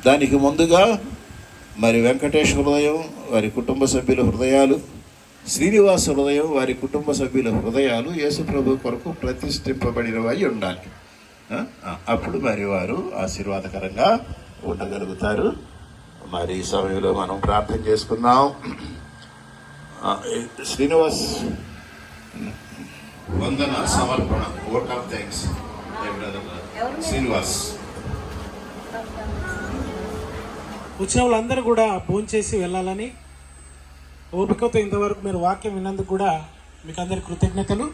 దానికి ముందుగా మరి వెంకటేష్ హృదయం, వారి కుటుంబ సభ్యుల హృదయాలు, శ్రీనివాస్ హృదయం, వారి కుటుంబ సభ్యుల హృదయాలు యేసు ప్రభు కొరకు ప్రతిష్ఠింపబడినవై ఉండాలి. అప్పుడు మరి వారు ఆశీర్వాదకరంగా ఉండగలుగుతారు. మరి ఈ సమయంలో మనం ప్రార్థన చేసుకుందాం. శ్రీనివాస్ వందన సమర్పణ, ఓట్ ఆఫ్ థ్యాంక్స్. శ్రీనివాస్ వచ్చిన వాళ్ళందరూ కూడా భోంచేసి వెళ్ళాలని ఓపికతో ఇంతవరకు మీరు వాక్యం విన్నందుకు కూడా మీకు అందరి కృతజ్ఞతలు.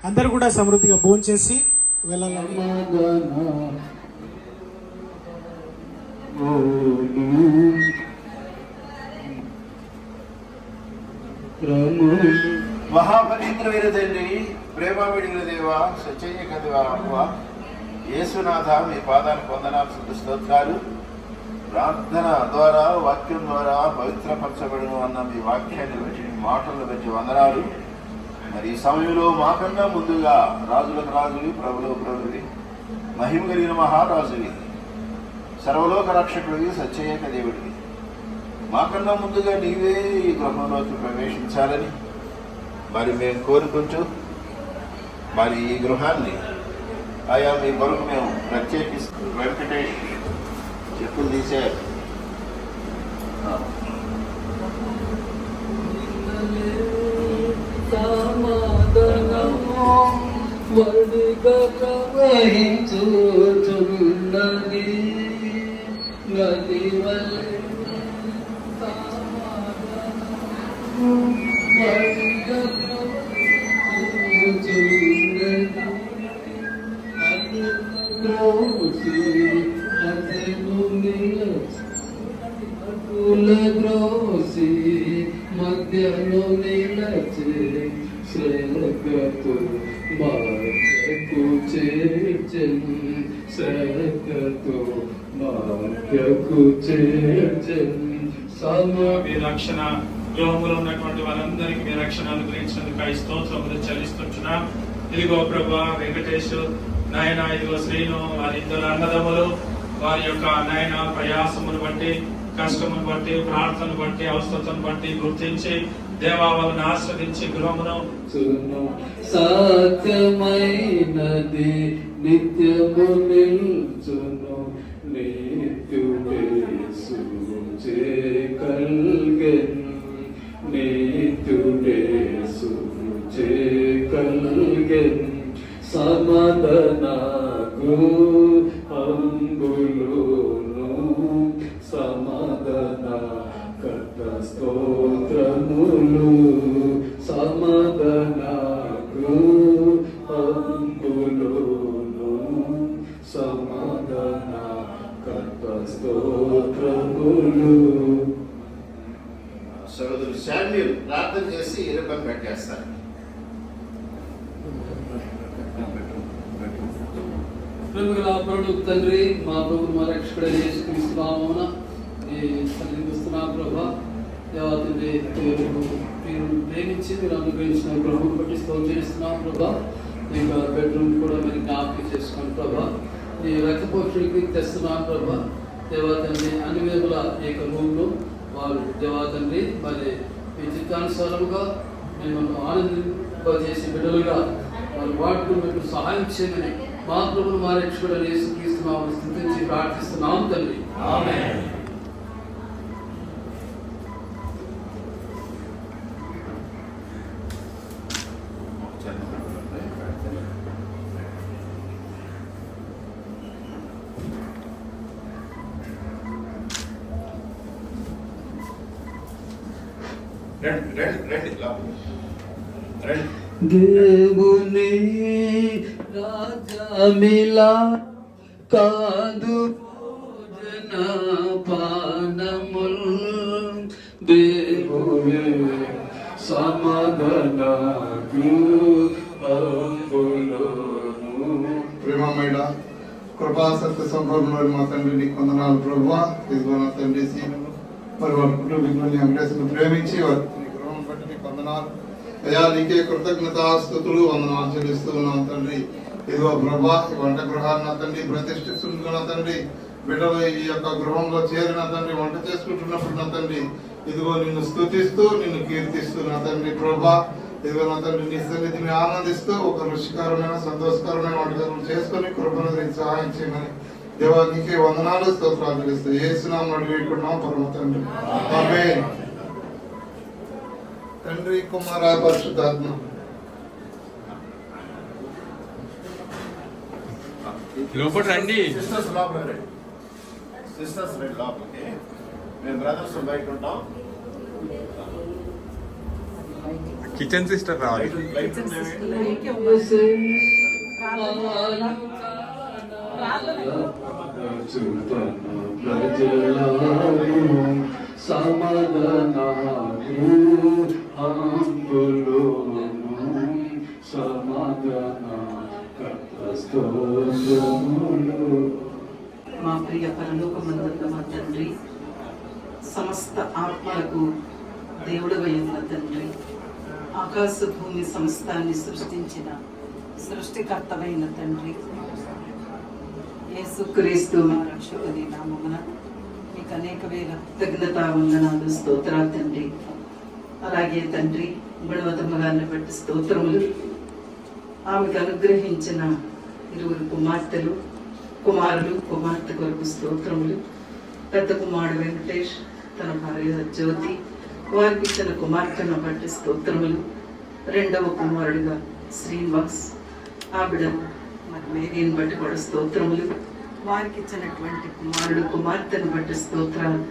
అందరూ కూడా సమృద్ధిగా భోంచేసి వెళ్ళాలని. మహాపరీంద్ర తండ్రి, ప్రేమ విడిగిన దేవా, సత్యయ్య కదివా, యేసునాథ, మీ పాదాలకు వందనాలు, స్తోత్రాలు. ప్రార్థన ద్వారా, వాక్యం ద్వారా పవిత్రపరచబడిన అన్న మీ వాక్యాన్ని బట్టి, మీ మాటలను బట్టి వందనాలు. మరి ఈ సమయంలో మాకన్నా ముందుగా రాజులకు రాజువి, ప్రభులకు ప్రభువి, మహిమ కలిగిన మహారాజువి, సర్వలోక రక్షకుడివి, సత్యయేక దేవుడివి, మాకన్నా ముందుగా నీవే ఈ గృహంలోకి ప్రవేశించాలని మరి మేము కోరుకుంటూ, మరి ఈ గృహాన్ని ఆయా మీ కొరకు మేము ప్రత్యేకిస్తూ, వెంకటేష్ చెప్పులు తీశారు. మధ్యలో నిలచే శ్రద్ధతో మార్గకు చేర్చెను, శ్రద్ధతో మార్గకు చేర్చెను. మీ రక్షణ గృహంలో ఉన్నటువంటి వారందరికీ మీ రక్షణ అనుగ్రహించినందుకు స్తోత్రములు చెల్లిస్తున్నాం. ఇదిగో ప్రభా వెంకటేష్ నాయన, ఇదిగో శ్రీను, వారి ఇద్దరు అన్నదమ్ములు వారి యొక్క నాయన ప్రయాసమును బట్టి, కష్టమును బట్టి, ప్రార్థనను బట్టి, అవసరతను బట్టి గుర్తించి దేవా వాళ్ళని ఆస్వాదించి గృహమును సత్యమైనది నిత్యము నిల్చును, నీతుడే సూచే కల్గెను, నీతుడే సూచే కల్గెను. సమాధానకు అంబులును, సమాధాన కర్త స్తోత్రములు, సమాధానకు అంబులును, సమాధాన కర్త స్తోత్రములు. సోదరుడు శామ్యూల్ ప్రార్థన చేసి ఇరుపం పెట్టేస్తారు. ప్రభుడు తండ్రి, మా ప్రభు మా రక్షకుడు యేసుక్రీస్తు నామమున ఈ సన్నిధిస్తున్నా ప్రభా. దేవాతండ్రి, మీరు ప్రేమించి మీరు అనుగ్రహించిన గృహం బట్టి స్తోత్రిస్తున్నాం ప్రభా. ఇంకా బెడ్రూమ్ కూడా మీరు జ్ఞాపకం చేసుకోండి ప్రభా. ఈ రక్తపోషుడికి తెస్తున్నాం ప్రభా. దేవాతండ్రి, అన్ని విధముల ఈ యొక్క రూమ్లో వారు దేవాతండ్రి మరి మీ చిత్తానుసారముగా మిమ్మల్ని ఆనందింపజేసే బిడ్డలుగా వారు వాడుకున్నట్టు సహాయం చేయమని మా ప్రభువును మా రక్షకుడైన యేసుక్రీస్తు నామమున స్తుతించి ప్రార్థిస్తున్నాం తండ్రి. ఆమేన్. దేవుని రాజమిలా కాదు భోజన పానముల్, దేవుని సమాధానకు అంబులోను. ప్రేమమైన కృపా సత్య సంపూర్ణుడు మా తండ్రి, నీకు వందనాలు ప్రభువా. ఇదిగో నా తండ్రి సీనులు మరి వారి కుటుంబీకులని వెంకటేశ్వరుని ప్రేమించి వారి గృహం బట్టి నీకు వందనాలు అయ్యా. నీకే కృతజ్ఞతాస్తుతులు వందనాలు చెల్లిస్తూ ఉన్నాం తండ్రి. ఇదిగో ప్రభా, ఈ వంట గృహాన్ని నా తండ్రి ప్రతిష్ఠిస్తున్నా తండ్రి. బిడ్డలు ఈ యొక్క గృహంలో చేరిన తండ్రి వంట చేసుకుంటున్నప్పుడు నా తండ్రి ఇదిగో నిన్ను స్తుతిస్తూ నిన్ను కీర్తిస్తూ నా తండ్రి ప్రభా ఇదిగో నా తండ్రి నీ సన్నిధిని ఆనందిస్తూ ఒక రుచికరమైన సంతోషకరమైన వంటకాలు చేసుకొని కృపను సహాయం చేయమని దేవా నీకే వందనాలు స్తోత్రాలు తెలుస్తూ యేసునామమున అడిగి వేడుకుంటున్నాం పరమ తండ్రి ఆమేన్. తండ్రి కుమార పరిశుద్ధాత్మ లోపల రండి. సిస్టర్స్ లోపల రండి. సిస్టర్స్ రండి లోపలికి. మేము బ్రదర్స్ బయట ఉంటాం. కిచెన్ సిస్టర్ రావాలి. లైట్ ఉన్నాయి. మా ప్రియ పరలోకమందున్న మా తండ్రి, సమస్త ఆత్మలకు దేవుడవైన తండ్రి, ఆకాశ భూమి సమస్తాన్ని సృష్టించిన సృష్టికర్తవైన తండ్రి, యేసుక్రీస్తు మా రక్షకుని నామమున మీకు అనేక వేల కృతజ్ఞతా వందనాలు స్తోత్రాలు తండ్రి. అలాగే తండ్రి గుణవతమ్మ గారిని బట్టి స్తోత్రములు. ఆమెకు అనుగ్రహించిన 20 కుమార్తెలు కుమారులు కుమార్తె కొరకు స్తోత్రములు. పెద్ద కుమారుడు వెంకటేష్, తన భార్య జ్యోతి, వారికి ఇచ్చిన కుమార్తెను బట్టి స్తోత్రములు. రెండవ కుమారుడిగా శ్రీనివాస్, ఆ బిడ్డను మరి మేరీని బట్టి కూడా స్తోత్రములు. వారికి ఇచ్చినటువంటి కుమారుడు కుమార్తెను బట్టి స్తోత్రాలు.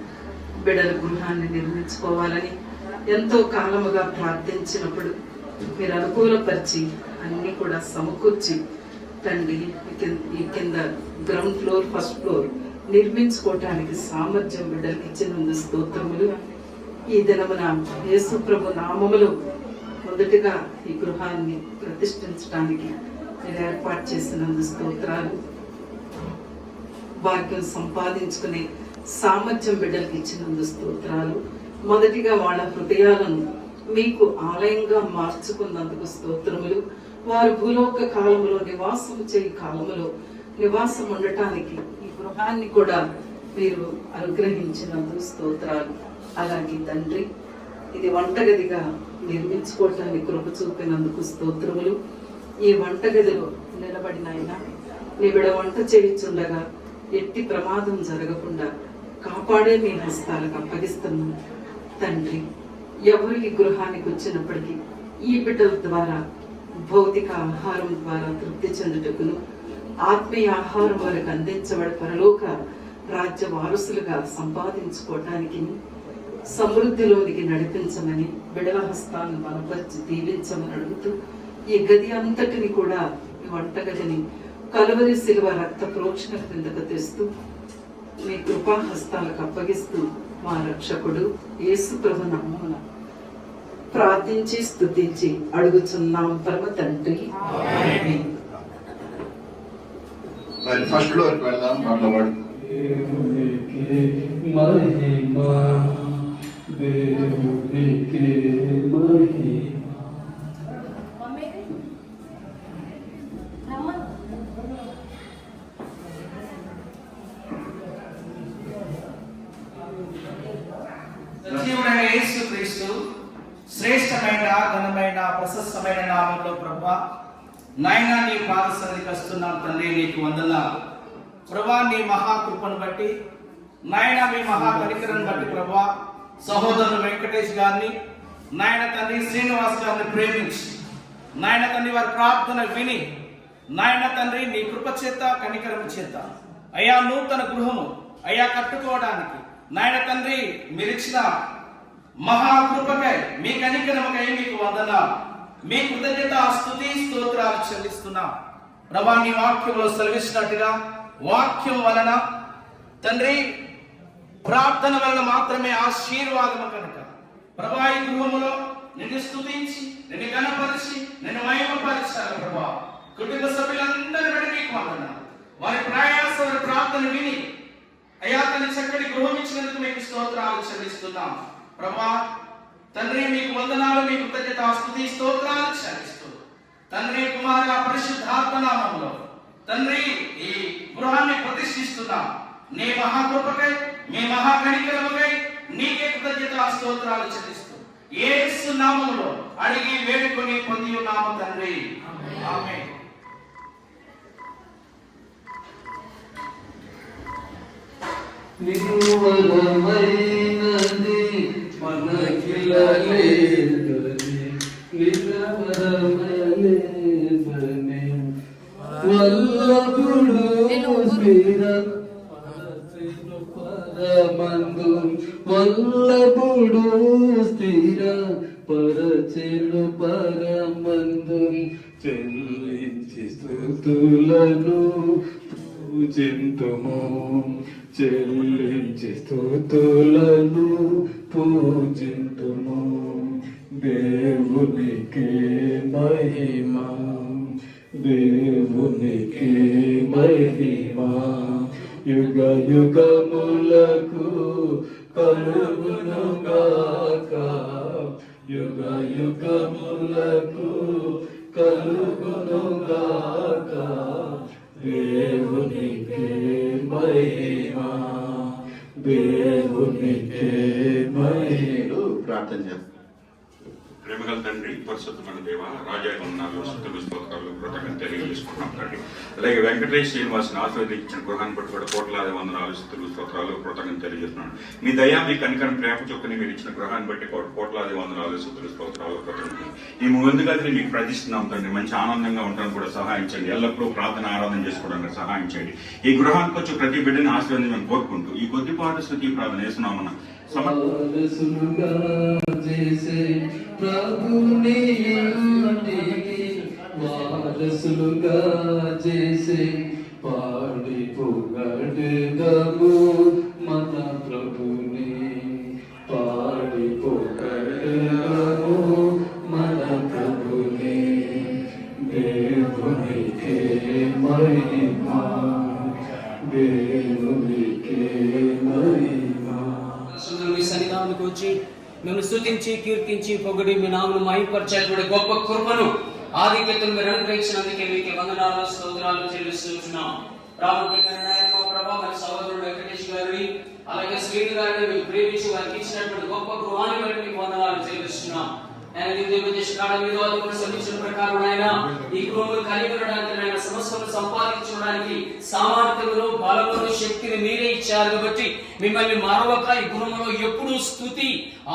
బిడ్డల గృహాన్ని నిర్మించుకోవాలని ఎంతో కాలముగా ప్రార్థించినప్పుడు మీరు అనుకూలపరిచి అన్నీ కూడా సమకూర్చి తండ్రి ఈ కింద గ్రౌండ్ ఫ్లోర్ ఫస్ట్ ఫ్లోర్ నిర్మించుకోవటానికి సామర్థ్యం బిడ్డలకి ఇచ్చినందు స్తోత్రములు. ఈ దినమున యేసు ప్రభు నామములో మొదటిగా ఈ గృహాన్ని ప్రతిష్ఠించడానికి మీరు ఏర్పాటు చేసినందు స్తోత్రాలు. భాగ్యం సంపాదించుకునే సామర్థ్యం బిడ్డలకి ఇచ్చినందు స్తోత్రాలు. మొదటిగా వాళ్ళ హృదయాలను మీకు ఆలయంగా మార్చుకున్నందుకు స్తోత్రములు. వారు భూలోక కాలంలో నివాసం చేయి కాలంలో నివాసం ఉండటానికి ఈ గృహాన్ని కూడా మీరు అనుగ్రహించినందుకు స్తోత్రాలు. అలాగే తండ్రి ఇది వంటగదిగా నిర్మించుకోవటానికి కృప చూపినందుకు స్తోత్రములు. ఈ వంటగదిలో నిలబడిన ఆయన నీ బిడ్డ వంట చేయించుండగా ఎట్టి ప్రమాదం జరగకుండా కాపాడే మీ హస్తాలకు అప్పగిస్తున్నాను తండ్రి. ఎవరు ఈ గృహానికి వచ్చినప్పటికీ ఈ బిడ్డల ద్వారా భౌతిక ఆహారం ద్వారా తృప్తి చెందుటకును ఆత్మీయ ఆహారం వారికి అందించబడి పరలోక రాజ్య వారసులుగా సంపాదించుకోవటానికి సమృద్ధిలోనికి నడిపించమని బిడల హస్తాలను బలపరిచి దీవించమని అడుగుతూ ఈ గది అంతటిని కూడా ఈ వంటగదిని కలువరి శిలువ రక్త ప్రోక్షణ క్రిందకు తెస్తూ మీ కృపా హస్తాలకు అప్పగిస్తూ మా రక్షకుడు యేసు ప్రభు నామమున ప్రార్థించి స్తుతించి అడుగుచున్నాం పరమ తండ్రి. ఆమేన్. మరి ఫస్ట్ ఫ్లోర్కి వెళ్దాం. మాట్లాడు. దేవునికి మహిమ, దేవునికి మహిమ. సజీవుడైన యేసుక్రీస్తు శ్రేష్టమైన ఘనమైన ప్రశస్తమైన నామంలో ప్రభువా నాయనా నీ పాద సన్నిధికి వస్తున్నాం తండ్రి. నీకు వందనాలు ప్రభువా. నీ మహాకృపను బట్టి నాయనా మీ మహా కనికరను బట్టి ప్రభువా సహోదరుడు వెంకటేష్ గారిని నాయన తండ్రి శ్రీనివాస్ గారిని ప్రేమించి నాయన తండ్రి వారి ప్రార్థన విని నాయన తండ్రి నీ కృప చేత కనికరం చేత అయ్యా నూతన గృహము అయ్యా కట్టుకోవడానికి నాయన తండ్రి మీరిచ్చిన మహాకృపకై మీ కనికరమకై మీకు వందనాలు. మీ కృతజ్ఞత స్తుతి స్తోత్రాలు చెల్లిస్తున్నాం ప్రభా. నీ వాక్యంలో సెలవిస్తున్నట్టుగా వాక్యం వలన తండ్రి ప్రార్థన వలన మాత్రమే ఆశీర్వాదము కనుక ప్రభా ఈ గృహములో నిన్ను స్తుతించి నిన్ను గణపరిచి నిన్ను మహిమపరచాలి ప్రభా. కుటుంబ సభ్యులందరి బట్టి మీకు వందనాలు. వారి ప్రయాస వారి ప్రార్థన విని అయ్యా తన చక్కటి గృహం ఇచ్చినందుకు మీకు స్తోత్రాలు చెల్లిస్తున్నాం ప్రభా. తండ్రి మీకు వందనాలు, మీకు కృతజ్ఞత స్తుతి స్తోత్రాలు చెల్లిస్తూ తండ్రి కుమార పరిశుద్ధాత్మ నామములో తండ్రి ఈ గృహాన్ని ప్రతిష్ఠిస్తున్నాం నీ మహాకృపకై మీ మహాకనికరముకై నీకే కృతజ్ఞత స్తోత్రాలు చెల్లిస్తూ యేసు నామములో అడిగి వేడుకొని పొంది ఉన్నాము తండ్రి. ఆమేన్. నిర్మలమైనది మనకిలలేదని, నిర్మలమైనదని వల్లభుడు స్థిర పరమందు, వల్లభుడు స్థిర పరచెను పరమందు, చెల్లించి స్తుతులను పూజింతుము, చెల్లించి స్తుతులను పూజింతుము. దేవునికి మహిమ, దేవునికి మహిమ, యుగ యుగములకు కలుగునుగాక, యుగ యుగములకు కలుగునుగాక. దేవునికి మహిమ, దేవునికి మహిమ. ప్రార్థన చేస్తాం. ప్రేమగల తండ్రి, పరిశుద్ధమైన దేవ, రాజా వందనాలు, స్తుతులు, స్తోత్రాలు, కృతజ్ఞతలు తెలియజేసుకుంటున్నాం తండ్రి. అలాగే వెంకటేష్ శ్రీనివాస్ని ఆశీర్వదించిన గృహాన్ని బట్టి కూడా కోట్లాది వందనాలు, స్తుతులు, స్తోత్రాలు, కృతజ్ఞతలు తెలియజేస్తున్నాను. మీ దయా, మీ కనికరం, ప్రేమ చొప్పుని మీరు ఇచ్చిన గృహాన్ని బట్టి కోట్లాది వందనాలు, స్తుతులు, స్తోత్రాలు, కృతజ్ఞతలు. ఈ ముందుగా మీకు ప్రతిస్తున్నాం తండ్రి. మంచి ఆనందంగా ఉండడానికి కూడా సహాయం చేయండి. ఎల్లప్పుడూ ప్రార్థన ఆరాధన చేసుకోవడానికి సహాయం చేయండి. ఈ గృహానికి వచ్చి ప్రతి బిడ్డని ఆశీర్వదించమని కోరుకుంటూ ఈ కొద్దిపాటు స్థుతి ప్రార్థన చేస్తున్నామన్న వారసులుగా చేసే ప్రభుని ఇంటికి, వారసులుగా చేసే పాడి పొగడెదము మన ప్రభుని, పాడి పొగడెదము మన ప్రభుని. దేవునికి మహిమ, దేవునికి మహిమ. మీ సన్నిధానానికి వచ్చి మేము స్తుతించి కీర్తించి పొగిడి మీ నామను మహిమపరచాలి గొప్ప కృపను ఆధిక్యతను మీరు అనుగ్రహించినందుకే మీకు వందనాలు, స్తోత్రాలు చెల్లిస్తున్నాం. ప్రభా మరి సహోదరుడు వెంకటేష్ గారిని అలాగే శ్రీని గారిని మీరు ప్రేమించి వారికి ఇచ్చినటువంటి గొప్ప గృహాన్ని బట్టి మీకు వందనాలు చెల్లిస్తున్నాం. ప్రకారం ఆయన ఈ గృహములు కలిగి ఉండడానికి, ఆయన సమస్యలను సంపాదించడానికి సామర్థ్యమును, బలమును, శక్తిని మీరే ఇచ్చారు. కాబట్టి మిమ్మల్ని మరొక ఈ గృహంలో ఎప్పుడూ స్తుతి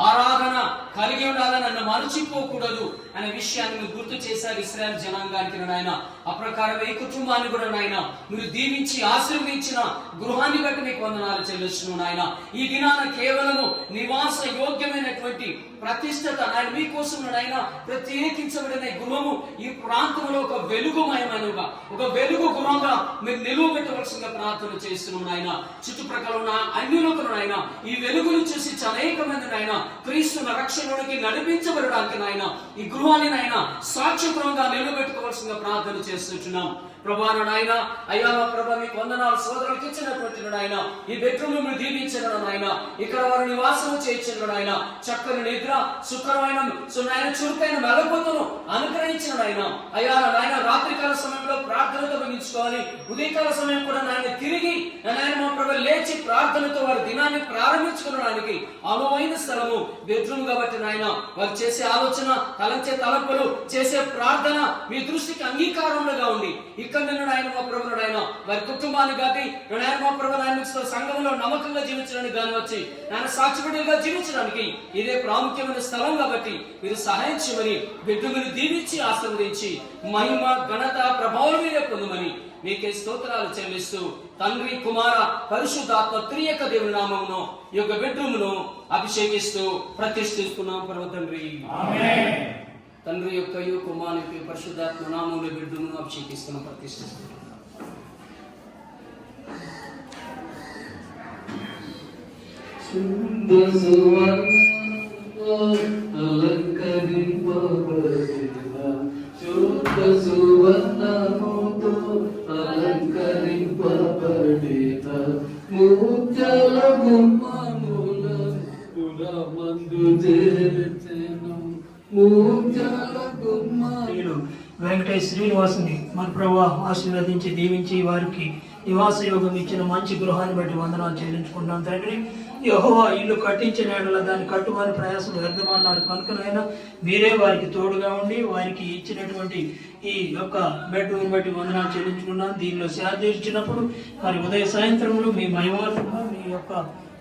ఆరాధన కలిగి ఉండాలని నన్ను మరచిపోకూడదు అనే విషయాన్ని మీరు గుర్తు చేశారు ఇశ్రాయేల్ జనాంగానికి. నాయన ఆ ప్రకారం ఈ కుటుంబాన్ని కూడా నాయన మీరు దీవించి ఆశీర్వదించిన గృహాన్ని బట్టి మీకు వందనాలు చెల్లిస్తున్నాను నాయన. ఈ దినాన కేవలము నివాస యోగ్యమైనటువంటి ప్రతిష్టత నాయన మీకోసం నాయన ప్రత్యేకించబడిన గృహము ఈ ప్రాంతంలో ఒక వెలుగుమయమైనగా, ఒక వెలుగు గృహంగా మీరు నిలువబెట్టవలసిందిగా ప్రార్థన చేస్తున్నాం నాయన. చుట్టుప్రక్కల ఉన్న అన్యులకు నాయన ఈ వెలుగును చూసి అనేక మంది నాయన క్రీస్తున్న రక్షణలోనికి నడిపించబడడానికి నాయన ఈ గృహాన్ని నాయన సాక్ష్యగృహంగా నిలబెట్టుకోవాల్సిందిగా ప్రార్థన చేస్తున్నాం. ప్రభా నాయన, అయ్యా ప్రభా మీకు వందనాలు. సోదరులకు ఇచ్చినటువంటి నాయన ఈ బెడ్రూమ్ మీరు దీవించగల నాయన, ఇక్కడ వారు నివాసం చేయించిన నాయన, చక్కని నిద్ర, సుఖమైన నాయన చురుకైన మెలకువతను అనుగ్రహించిన నాయన. అయ్యా నాయన రాత్రికాల సమయంలో ప్రార్థనతో ముగించుకోవాలి, ఉదయకాల సమయం కూడా నాయన తిరిగి నాయన మా ప్రభు లేచి ప్రార్థనతో వారి దినాన్ని ప్రారంభించుకోవడానికి అనువైన స్థలము బెడ్రూమ్ కాబట్టి నాయన వారు చేసే ఆలోచన, తలంచే తలంపులు, చేసే ప్రార్థన మీ దృష్టికి అంగీకారంగా ఉంది. ఇక్కడ నిన్ను ఆయన మా ప్రభు ఆయన వారి కుటుంబాన్ని కాటి ఆయన మా ప్రభు ఆయన సంఘంలో నమ్మకంగా జీవించడానికి గాని వచ్చి ఆయన సాక్షిపడిగా జీవించడానికి ఇదే ప్రాముఖ్యమైన స్థలం కాబట్టి మీరు సహాయం చేయమని బిడ్డలను దీవించి ఆశీర్వదించి మహిమ, ఘనత, ప్రభావం మీరే పొందమని మీకే స్తోత్రాలు చెల్లిస్తూ తండ్రి, కుమార, పరిశుద్ధాత్మ త్రియక దేవుని నామమును ఈ యొక్క బెడ్రూమ్ను అభిషేకిస్తూ ప్రతిష్ఠిస్తున్నాం పరమ తండ్రి. తండ్రి యొక్క కుమారుని పరిశుద్ధాత్మ నామములో బిడ్డను అభిషేకిస్తున్నాం, ప్రతిష్ఠిస్తున్నాం. శుద్ధ సువర్ణముతో అలంకరింపబడిన ముత్యాల గుమ్మముల పురమందు చేర్చెను. వెంకటేష్ శ్రీనివాసుని మన ప్రభు ఆశీర్వదించి దీవించి వారికి నివాస యోగం ఇచ్చిన మంచి గృహాన్ని బట్టి వందనాలు చెల్లించుకుంటున్నాం తండ్రి. యెహోవా ఇల్లు కట్టించిన ఎడల దాన్ని కట్టుమని ప్రయాసం వ్యర్థమన్నాడు కనుకనైనా మీరే వారికి తోడుగా ఉండి వారికి ఇచ్చినటువంటి ఈ యొక్క బెడ్రూమ్ బట్టి వందనాలు చెల్లించుకున్నాం. దీనిలో శాంతించినప్పుడు మరి ఉదయ సాయంత్రములు మీ మహిమార్గంగా మీ యొక్క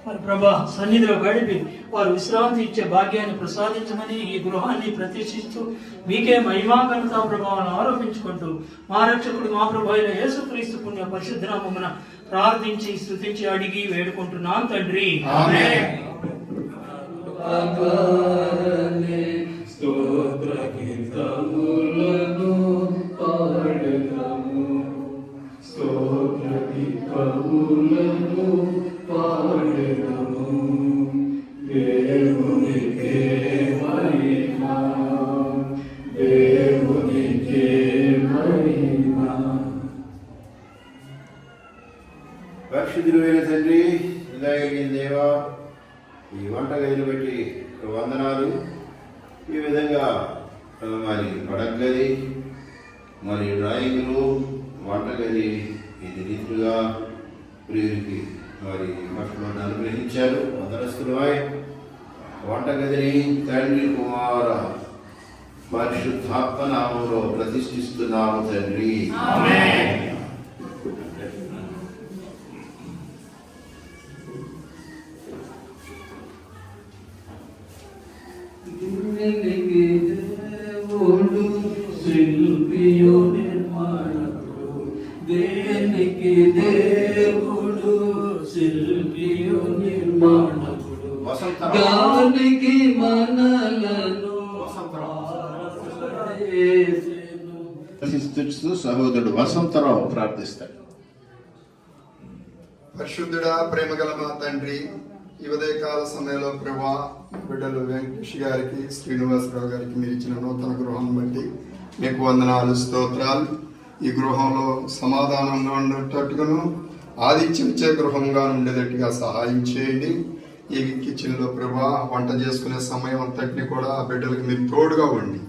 మరి ప్రభా సన్నిధిలో గడిపి వారు విశ్రాంతి ఇచ్చే భాగ్యాన్ని ప్రసాదించమని ఈ గృహాన్ని ప్రతిష్ఠిస్తూ మీకే మహిమా ఘనత ప్రభావాలను ఆరోపించుకుంటూ మా రక్షకుడు మా ప్రభు అయిన యేసుక్రీస్తు పుణ్య పరిశుద్ధ నామమున ప్రార్థించి స్తుతించి అడిగి వేడుకుంటున్నాం తండ్రి. ఆమేన్. స్తోత్ర కీర్తనములను పాడెదము, స్తోత్ర కీర్తనములను పాడెదము. దేవునికే మహిమ, దేవునికే మహిమ. పరిశుద్ధుడైన తండ్రి, దయగలిగిన దేవా, ఈ వంటగదిని బట్టి వందనాలు. ఈ విధంగా మరి పడగది, మరి డ్రాయింగ్ రూమ్, వంటగది ఇది రీతిగా ప్రియుడికి మరి పక్షులను అనుగ్రహించారు. వందనస్తులమై వంటగదిని తండ్రి కుమార పరిశుద్ధాత్మ నామములో ప్రతిష్ఠిస్తున్నాము తండ్రి. ఆమేన్. దేవుడు శిల్పియో నిర్మాణకుడు, దేనికి దేవుడు శిల్పియో నిర్మాణకుడు, గాలికి మనలను సహోదరుడు వసంతరావు ప్రార్థిస్తాడు. పరిశుద్ధుడా, ప్రేమగల మా తండ్రి, ఈ ఉదయకాల సమయంలో ప్రభా బిడ్డలు వెంకటేష్ గారికి, శ్రీనివాసరావు గారికి మీరు ఇచ్చిన నూతన గృహాన్ని బట్టి మీకు వందనాలు, స్తోత్రాలు. ఈ గృహంలో సమాధానంగా ఉండేటట్టుగాను ఆదిత్యం ఇచ్చే గృహంగా ఉండేటట్టుగా సహాయం చేయండి. ఈ కిచెన్లో ప్రభా వంట చేసుకునే సమయం అంతటిని కూడా ఆ బిడ్డలకు మీరు తోడుగా ఉండి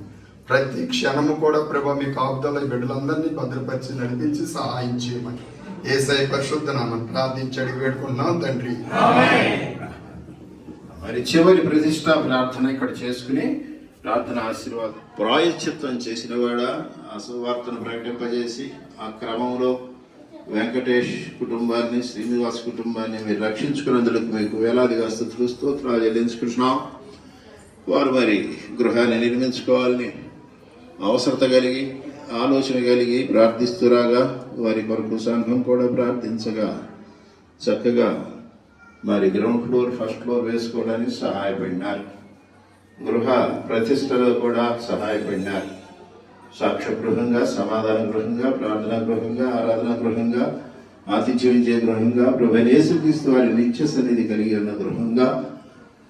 ప్రతి క్షణము కూడా ప్రభా మీ కాపుదల ఈ బిడ్డలందరినీ భద్రపరిచి నడిపించి సహాయం చేయమని యేసయ్య పరిశుద్ధ నామమున ప్రార్థించి అడిగి వేడుకుంటున్నాం తండ్రి. మరి చివరి ప్రతిష్టా ప్రార్థన ఇక్కడ చేసుకుని ప్రార్థన ఆశీర్వాదం. ప్రాయశ్చిత్తం చేసిన వాడ ఆ సువార్తను ప్రకటింపజేసి ఆ క్రమంలో వెంకటేష్ కుటుంబాన్ని, శ్రీనివాస్ కుటుంబాన్ని మీరు రక్షించుకున్నందుకు మీకు వేలాదిగా స్తుతులు స్తోత్రాలు చెల్లించుకుంటున్నాం. వారు మరి గృహాన్ని నిర్మించుకోవాలని అవసరత కలిగి ఆలోచన కలిగి ప్రార్థిస్తురాగా వారి కొరకు సంఘం కూడా ప్రార్థించగా చక్కగా మరి గ్రౌండ్ ఫ్లోర్, ఫస్ట్ ఫ్లోర్ వేసుకోవడానికి సహాయపడినారు. గృహ ప్రతిష్టలో కూడా సహాయపడినారు. సాక్ష్య గృహంగా, సమాధాన గృహంగా, ప్రార్థనా గృహంగా, ఆరాధనా గృహంగా, ఆతిథ్యించే గృహంగా, ప్రభువైన యేసుక్రీస్తు వారి నిత్య సన్నిధి కలిగి ఉన్న గృహంగా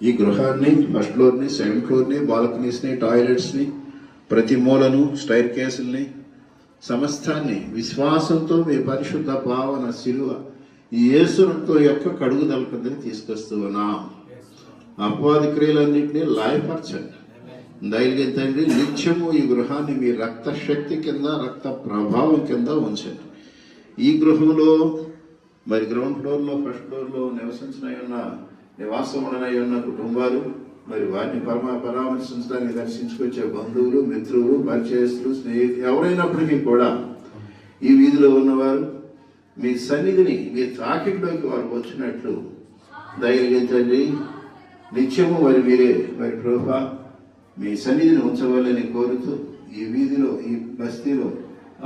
ఈ గృహాన్ని, ఫస్ట్ ఫ్లోర్ని, సెకండ్ ఫ్లోర్ని, బాల్కనీస్ని, టాయిలెట్స్ని, ప్రతి మూలను, స్టైర్ కేసుల్ని, సమస్తాన్ని విశ్వాసంతో మీ పరిశుద్ధ పావన శిలువ ఈ యేసుతో యొక్క కడుగుదల కిందకి తీసుకొస్తూ ఉన్నాం. అపవాది క్రియలన్నింటినీ లాయపరచండి. దయచేసి తండ్రి నిత్యము ఈ గృహాన్ని మీ రక్త శక్తి కింద, రక్త ప్రభావం కింద ఉంచండి. ఈ గృహంలో మరి గ్రౌండ్ ఫ్లోర్లో, ఫస్ట్ ఫ్లోర్లో నివాసం ఉండనై ఉన్న కుటుంబాలు, మరి వారిని పరామర్శించడానికి దర్శించుకొచ్చే బంధువులు, మిత్రులు, పరిచయస్తులు, స్నేహితులు ఎవరైనప్పటికీ కూడా ఈ వీధిలో ఉన్నవారు మీ సన్నిధిని మీ తాకిట్లోకి వారు వచ్చినట్లు దయచేయండి. నిత్యము మరి మీరే మరి ప్రభా మీ సన్నిధిని ఉంచవాలని కోరుతూ ఈ వీధిలో, ఈ బస్తీలో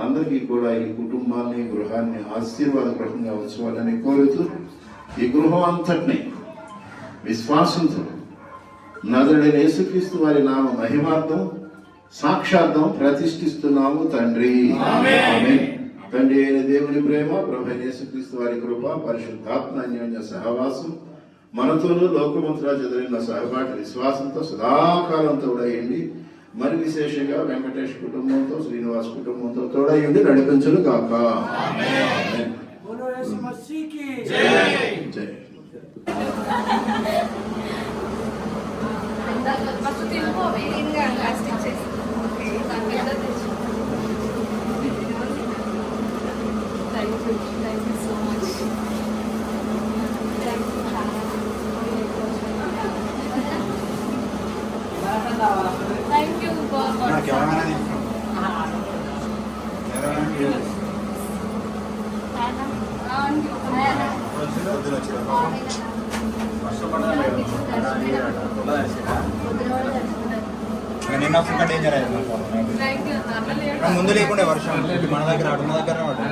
అందరికీ కూడా ఈ కుటుంబాన్ని, గృహాన్ని ఆశీర్వాద గృహంగా ఉంచవాలని కోరుతూ ఈ గృహం అంతటిని విశ్వాసంతో నజరుడైన యేసుక్రీస్తు వారి నామ మహిమార్థం, సాక్షార్థం ప్రతిష్ఠిస్తున్నాము తండ్రి. ఆమేన్. తండ్రి అయిన దేవుని ప్రేమ, ప్రభువైన యేసుక్రీస్తు వారి కృప, పరిశుద్ధాత్మ అన్యోన్య సహవాసం మనతోనూ లోకమంతటా చెదరిన సహపాఠి విశ్వాసంతో సదాకాలం తోడయండి. మరి విశేషంగా వెంకటేష్ కుటుంబంతో, శ్రీనివాస్ కుటుంబంతో తోడయండి నడిపించును కాక. Thank you. నిన్న ఒకసారి డేంజర్ అయ్యింది ముందు లేకుండే వర్షం మన దగ్గర అడున్న దగ్గర వీడియో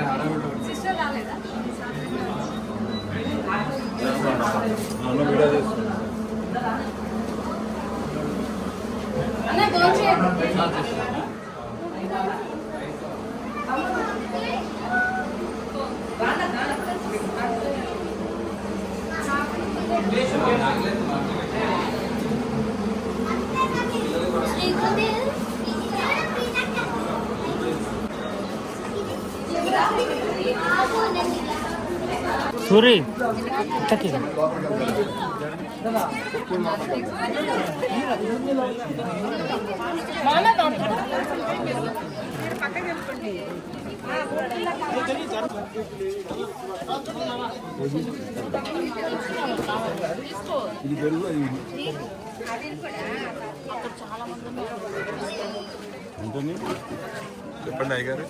సూరి చెప్పండి అయ్యగారు.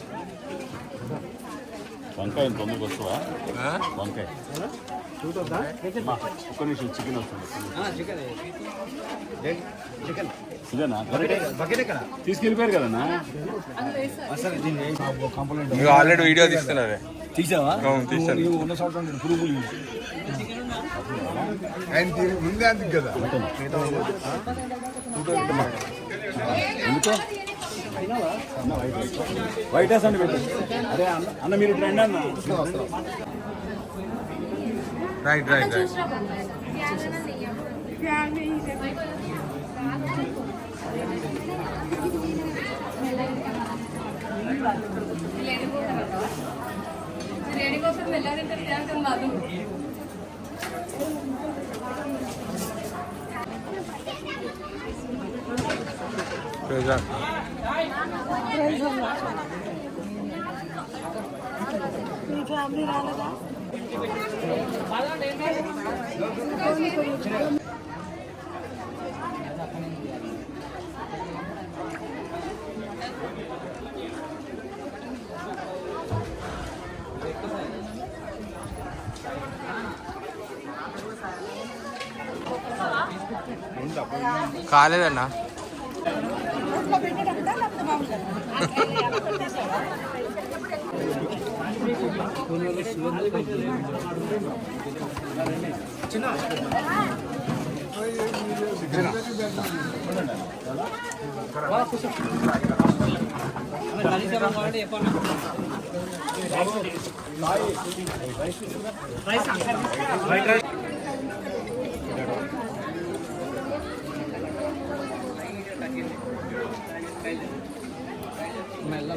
వంకాయ తొందరగా వస్తావా? వంకాయ ఒక్క నిమిషం చికెన్ వస్తుంది. తీసుకెళ్ళిపోయారు కదన్నా. మీరు ఆల్రెడీ వీడియో తీస్తున్నారే. తీసావా? తీసాను. ఉన్న చోట పురుగులు ముందే అంతే కదా. ఎందుకో వైట్ హౌస్ అని పెట్టు. అరే అన్న మీరు ట్రెండ్ అన్న. Right right right. ఫ్యామిలీ రాలేదా? కాలేదన్నా. మెల్ల